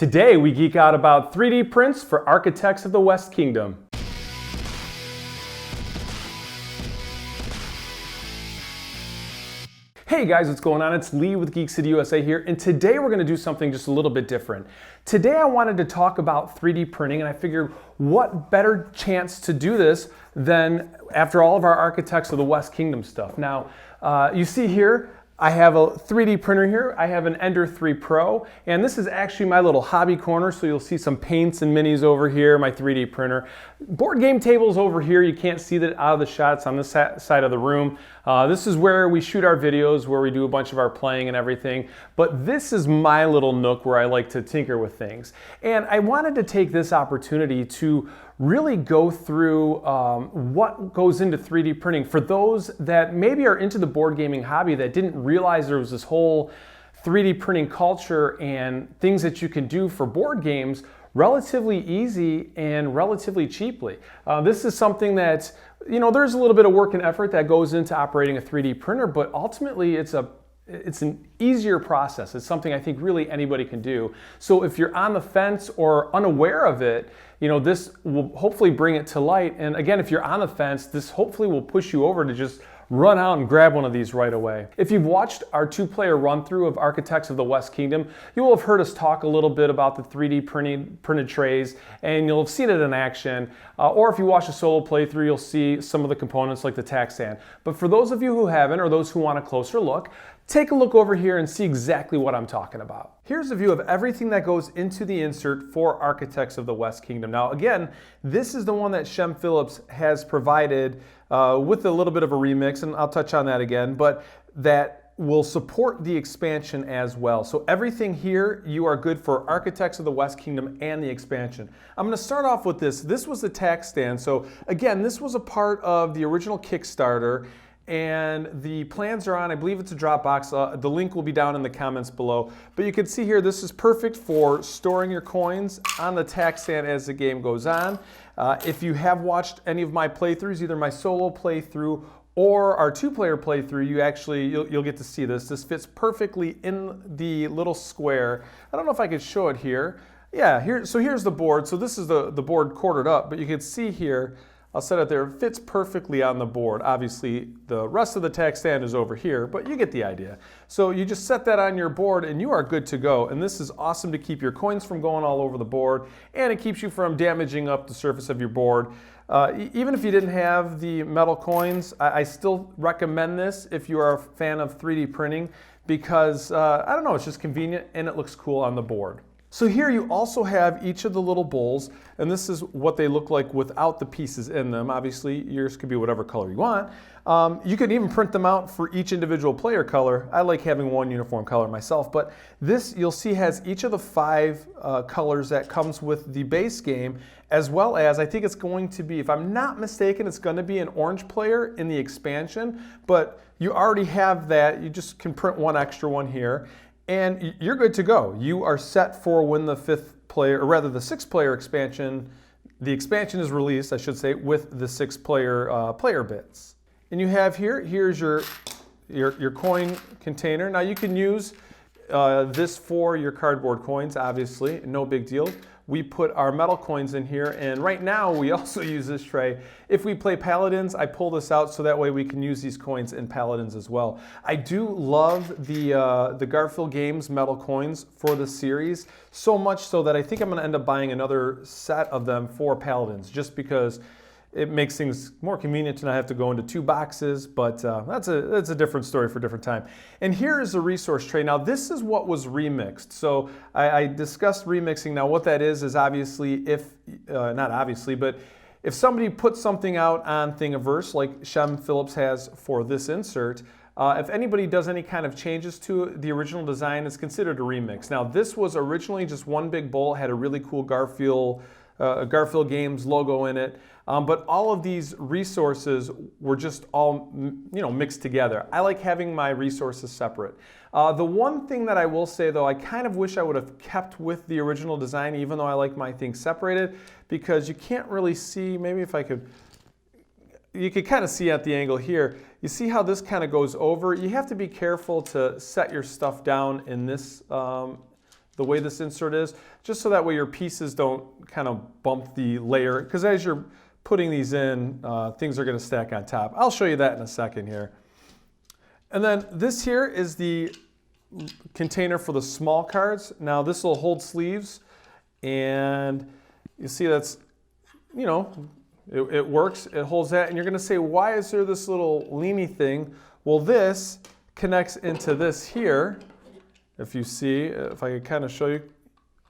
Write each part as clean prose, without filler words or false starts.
Today we geek out about 3D prints for architects of the West Kingdom. Hey guys, what's going on? It's Lee with Geek City USA here, and today we're going to do something just a little bit different. Today I wanted to talk about 3D printing, and I figured what better chance to do this than after all of our architects of the West Kingdom stuff. Now, you see here, I have a 3D printer here. I have an Ender 3 Pro, and this is actually my little hobby corner, so you'll see some paints and minis over here, my 3D printer. Board game tables over here. You can't see that out of the shots on this side of the room. This is where we shoot our videos, where we do a bunch of our playing and everything, but this is my little nook where I like to tinker with things. And I wanted to take this opportunity to really go through what goes into 3D printing for those that maybe are into the board gaming hobby that didn't realize there was this whole 3D printing culture and things that you can do for board games relatively easy and relatively cheaply. This is something that, you know, there's a little bit of work and effort that goes into operating a 3D printer, but ultimately it's an easier process. It's something I think really anybody can do. So if you're on the fence or unaware of it, you know, this will hopefully bring it to light. And again, if you're on the fence, this hopefully will push you over to just run out and grab one of these right away. If you've watched our two-player run-through of Architects of the West Kingdom, you will have heard us talk a little bit about the 3D printed trays, and you'll have seen it in action. Or if you watch a solo playthrough, you'll see some of the components like the tack stand. But for those of you who haven't, or those who want a closer look, take a look over here and see exactly what I'm talking about. Here's a view of everything that goes into the insert for Architects of the West Kingdom. Now again, this is the one that Shem Phillips has provided with a little bit of a remix, and I'll touch on that again, but that will support the expansion as well. So everything here, you are good for Architects of the West Kingdom and the expansion. I'm going to start off with this. This was the tack stand. So again, this was a part of the original Kickstarter, and the plans are on, I believe it's a Dropbox. The link will be down in the comments below. But you can see here, this is perfect for storing your coins on the tack stand as the game goes on. If you have watched any of my playthroughs, either my solo playthrough or our two-player playthrough, you'll get to see this. This fits perfectly in the little square. I don't know if I could show it here. Yeah, so here's the board. So this is the board quartered up, but you can see here, I'll set it there. It fits perfectly on the board. Obviously, the rest of the tack stand is over here, but you get the idea. So you just set that on your board and you are good to go. And this is awesome to keep your coins from going all over the board, and it keeps you from damaging up the surface of your board. Even if you didn't have the metal coins, I still recommend this if you are a fan of 3D printing because, I don't know, it's just convenient and it looks cool on the board. So here you also have each of the little bowls, and this is what they look like without the pieces in them. Obviously, yours could be whatever color you want. You could even print them out for each individual player color. I like having one uniform color myself, but this you'll see has each of the 5 colors that comes with the base game, as well as, I think it's going to be, if I'm not mistaken, it's going to be an orange player in the expansion, but you already have that. You just can print one extra one here. And you're good to go. You are set for when the 5th player, or rather the 6th player expansion, the expansion is released, I should say, with the 6 player player bits. And you have here's your coin container. Now you can use this for your cardboard coins, obviously, no big deal. We put our metal coins in here, and right now we also use this tray. If we play Paladins, I pull this out so that way we can use these coins in Paladins as well. I do love the Garphill Games metal coins for the series, so much so that I think I'm going to end up buying another set of them for Paladins, just because it makes things more convenient to not have to go into 2 boxes, but that's a different story for a different time. And here is the resource tray. Now this is what was remixed. So I discussed remixing. Now what that is obviously not obviously, but if somebody puts something out on Thingiverse like Shem Phillips has for this insert, if anybody does any kind of changes to the original design, it's considered a remix. Now this was originally just one big bowl, had a really cool Garphill Games logo in it. But all of these resources were just all mixed together. I like having my resources separate. The one thing that I will say though, I kind of wish I would have kept with the original design, even though I like my things separated, because you can't really see, maybe if I could, you could kind of see at the angle here, you see how this kind of goes over. You have to be careful to set your stuff down in this, the the way this insert is, just so that way your pieces don't kind of bump the layer, because as you're putting these in, things are going to stack on top. I'll show you that in a second here. And then this here is the container for the small cards. Now this will hold sleeves, and you see that's, you know, it works, it holds that, and you're going to say, why is there this little leany thing? Well, this connects into this here. If you see, if I could kind of show you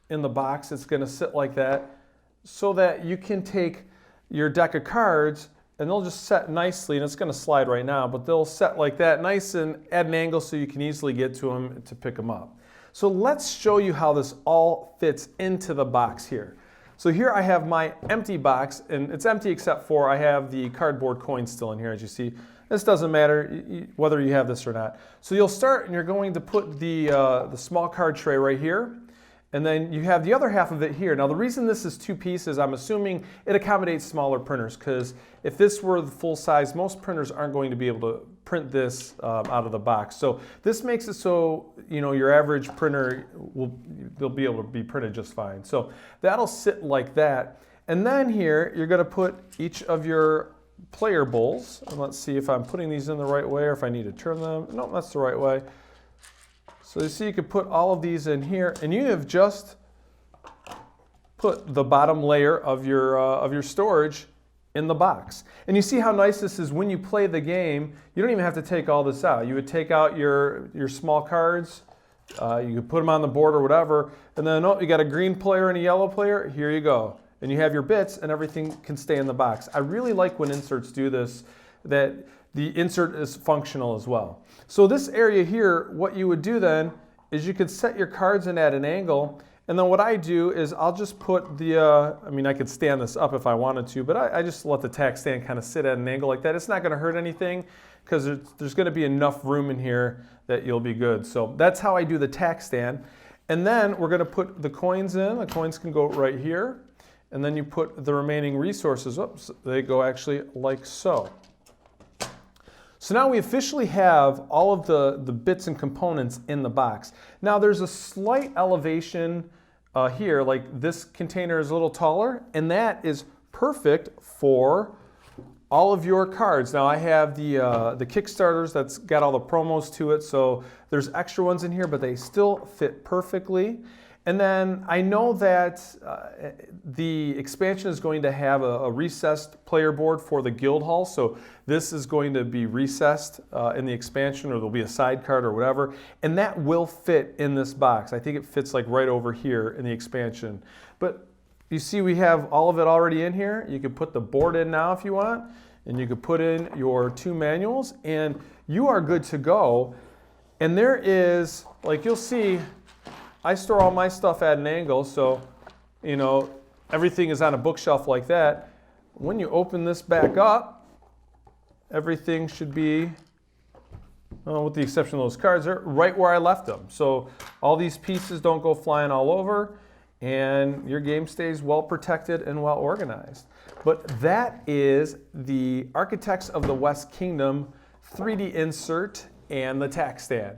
in the box, it's going to sit like that, so that you can take your deck of cards and they'll just set nicely, and it's going to slide right now, but they'll set like that nice and at an angle so you can easily get to them to pick them up. So let's show you how this all fits into the box here. So here I have my empty box, and it's empty except for I have the cardboard coins still in here, as you see. This doesn't matter whether you have this or not. So you'll start, and you're going to put the small card tray right here, and then you have the other half of it here. Now the reason this is two pieces, I'm assuming it accommodates smaller printers, because if this were the full size, most printers aren't going to be able to print this out of the box. So this makes it so, you know, your average printer they'll be able to be printed just fine. So that'll sit like that. And then here you're going to put each of your player bowls. And let's see if I'm putting these in the right way or if I need to turn them. No, that's the right way. So you see you could put all of these in here, and you have just put the bottom layer of your storage in the box. And you see how nice this is when you play the game. You don't even have to take all this out. You would take out your small cards, you could put them on the board or whatever, and then you got a green player and a yellow player, here you go. And you have your bits, and everything can stay in the box. I really like when inserts do this, that the insert is functional as well. So this area here, what you would do then is you could set your cards in at an angle, and then what I do is I'll just put the, I mean I could stand this up if I wanted to, but I just let the tack stand kind of sit at an angle like that. It's not going to hurt anything, because there's going to be enough room in here that you'll be good. So that's how I do the tack stand. And then we're going to put the coins in. The coins can go right here. And then you put the remaining resources, oops, they go actually like so. So now we officially have all of the bits and components in the box. Now there's a slight elevation here, like this container is a little taller, and that is perfect for all of your cards. Now I have the Kickstarters that's got all the promos to it, so there's extra ones in here, but they still fit perfectly. And then I know that the expansion is going to have a recessed player board for the guild hall. So this is going to be recessed in the expansion, or there'll be a side card or whatever. And that will fit in this box. I think it fits like right over here in the expansion. But you see we have all of it already in here. You can put the board in now if you want. And you could put in your 2 manuals, and you are good to go. And there is, like you'll see, I store all my stuff at an angle, so you know everything is on a bookshelf like that. When you open this back up, everything should be, with the exception of those cards, are right where I left them. So all these pieces don't go flying all over, and your game stays well protected and well organized. But that is the Architects of the West Kingdom 3D insert and the tack stand.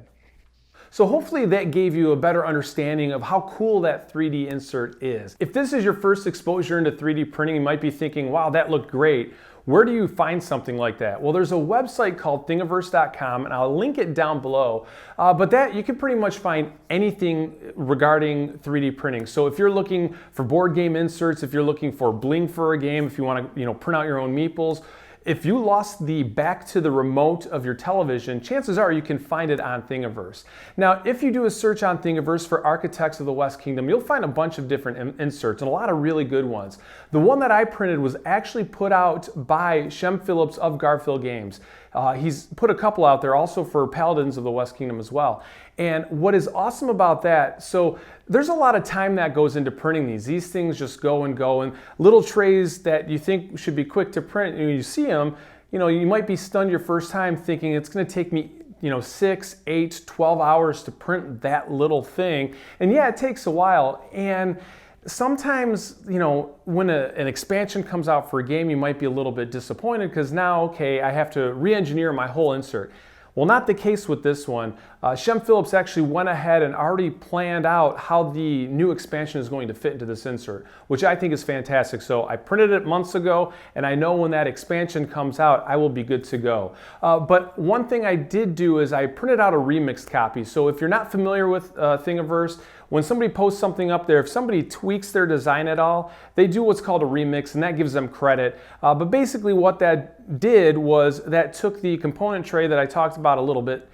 So hopefully that gave you a better understanding of how cool that 3D insert is. If this is your first exposure into 3D printing, you might be thinking, wow, that looked great. Where do you find something like that? Well, there's a website called thingiverse.com, and I'll link it down below. But that you can pretty much find anything regarding 3D printing. So if you're looking for board game inserts, if you're looking for bling for a game, if you want to print out your own meeples, if you lost the back to the remote of your television, chances are you can find it on Thingiverse. Now, if you do a search on Thingiverse for Architects of the West Kingdom, you'll find a bunch of different inserts and a lot of really good ones. The one that I printed was actually put out by Shem Phillips of Garphill Games. He's put a couple out there also for Paladins of the West Kingdom as well. And what is awesome about that, so there's a lot of time that goes into printing these. These things just go and go, and little trays that you think should be quick to print, and you see them, you might be stunned your first time thinking it's going to take me 6, 8, 12 hours to print that little thing. And yeah, it takes a while. And sometimes, when an expansion comes out for a game, you might be a little bit disappointed because now, okay, I have to re-engineer my whole insert. Well, not the case with this one. Shem Phillips actually went ahead and already planned out how the new expansion is going to fit into this insert, which I think is fantastic. So I printed it months ago, and I know when that expansion comes out, I will be good to go. But one thing I did do is I printed out a remixed copy. So if you're not familiar with Thingiverse, when somebody posts something up there, if somebody tweaks their design at all, they do what's called a remix, and that gives them credit. But basically what that did was that took the component tray that I talked about a little bit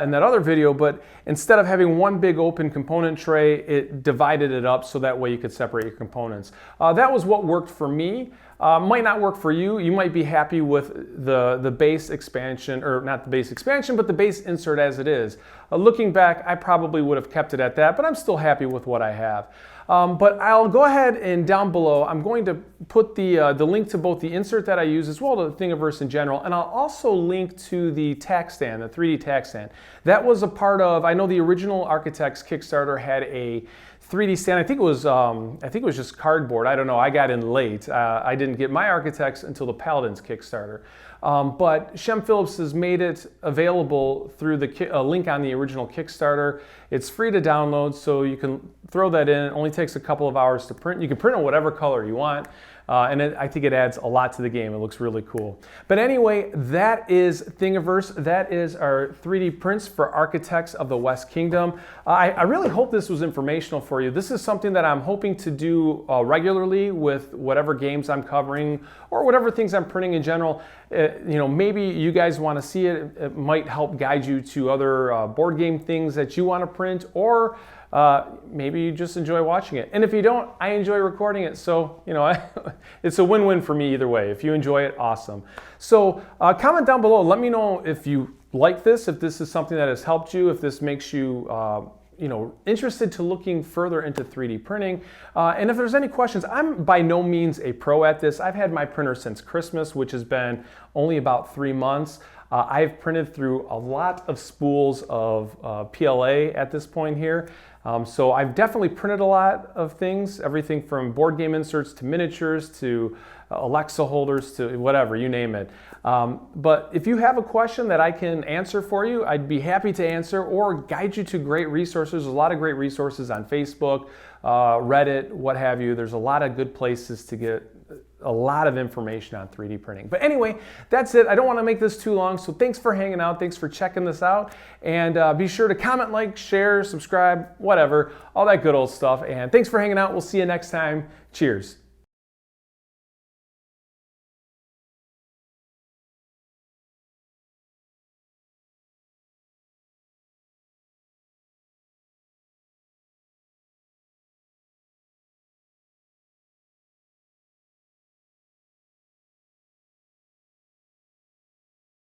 in that other video, but instead of having one big open component tray, it divided it up so that way you could separate your components. That was what worked for me. Might not work for you. You might be happy with the base expansion, or not the base expansion, but the base insert as it is. Looking back, I probably would have kept it at that, but I'm still happy with what I have. But I'll go ahead and down below, I'm going to put the link to both the insert that I use as well as the Thingiverse in general, and I'll also link to the tack stand, the 3D tack stand. That was a part of, I know the original Architects Kickstarter had a 3D stand. I think it was just cardboard. I don't know. I got in late. I didn't get my Architects until the Paladins Kickstarter. But Shem Phillips has made it available through the link on the original Kickstarter. It's free to download, so you can throw that in. It only takes a couple of hours to print. You can print in whatever color you want. I think it adds a lot to the game. It looks really cool. But anyway, that is Thingiverse. That is our 3D prints for Architects of the West Kingdom. I really hope this was informational for you. This is something that I'm hoping to do regularly with whatever games I'm covering or whatever things I'm printing in general. Maybe you guys want to see it. It might help guide you to other board game things that you want to print, or maybe you just enjoy watching it. And if you don't, I enjoy recording it. So, it's a win-win for me either way. If you enjoy it, awesome. So comment down below. Let me know if you like this, if this is something that has helped you, if this makes you, interested to looking further into 3D printing. And if there's any questions, I'm by no means a pro at this. I've had my printer since Christmas, which has been only about 3 months. I've printed through a lot of spools of PLA at this point here. So I've definitely printed a lot of things, everything from board game inserts to miniatures to Alexa holders to whatever, you name it. But if you have a question that I can answer for you, I'd be happy to answer or guide you to great resources. There's a lot of great resources on Facebook, Reddit, what have you. There's a lot of good places to get a lot of information on 3D printing. But anyway, that's it. I don't want to make this too long, so thanks for hanging out. Thanks for checking this out. And be sure to comment, like, share, subscribe, whatever, all that good old stuff. And thanks for hanging out. We'll see you next time. Cheers.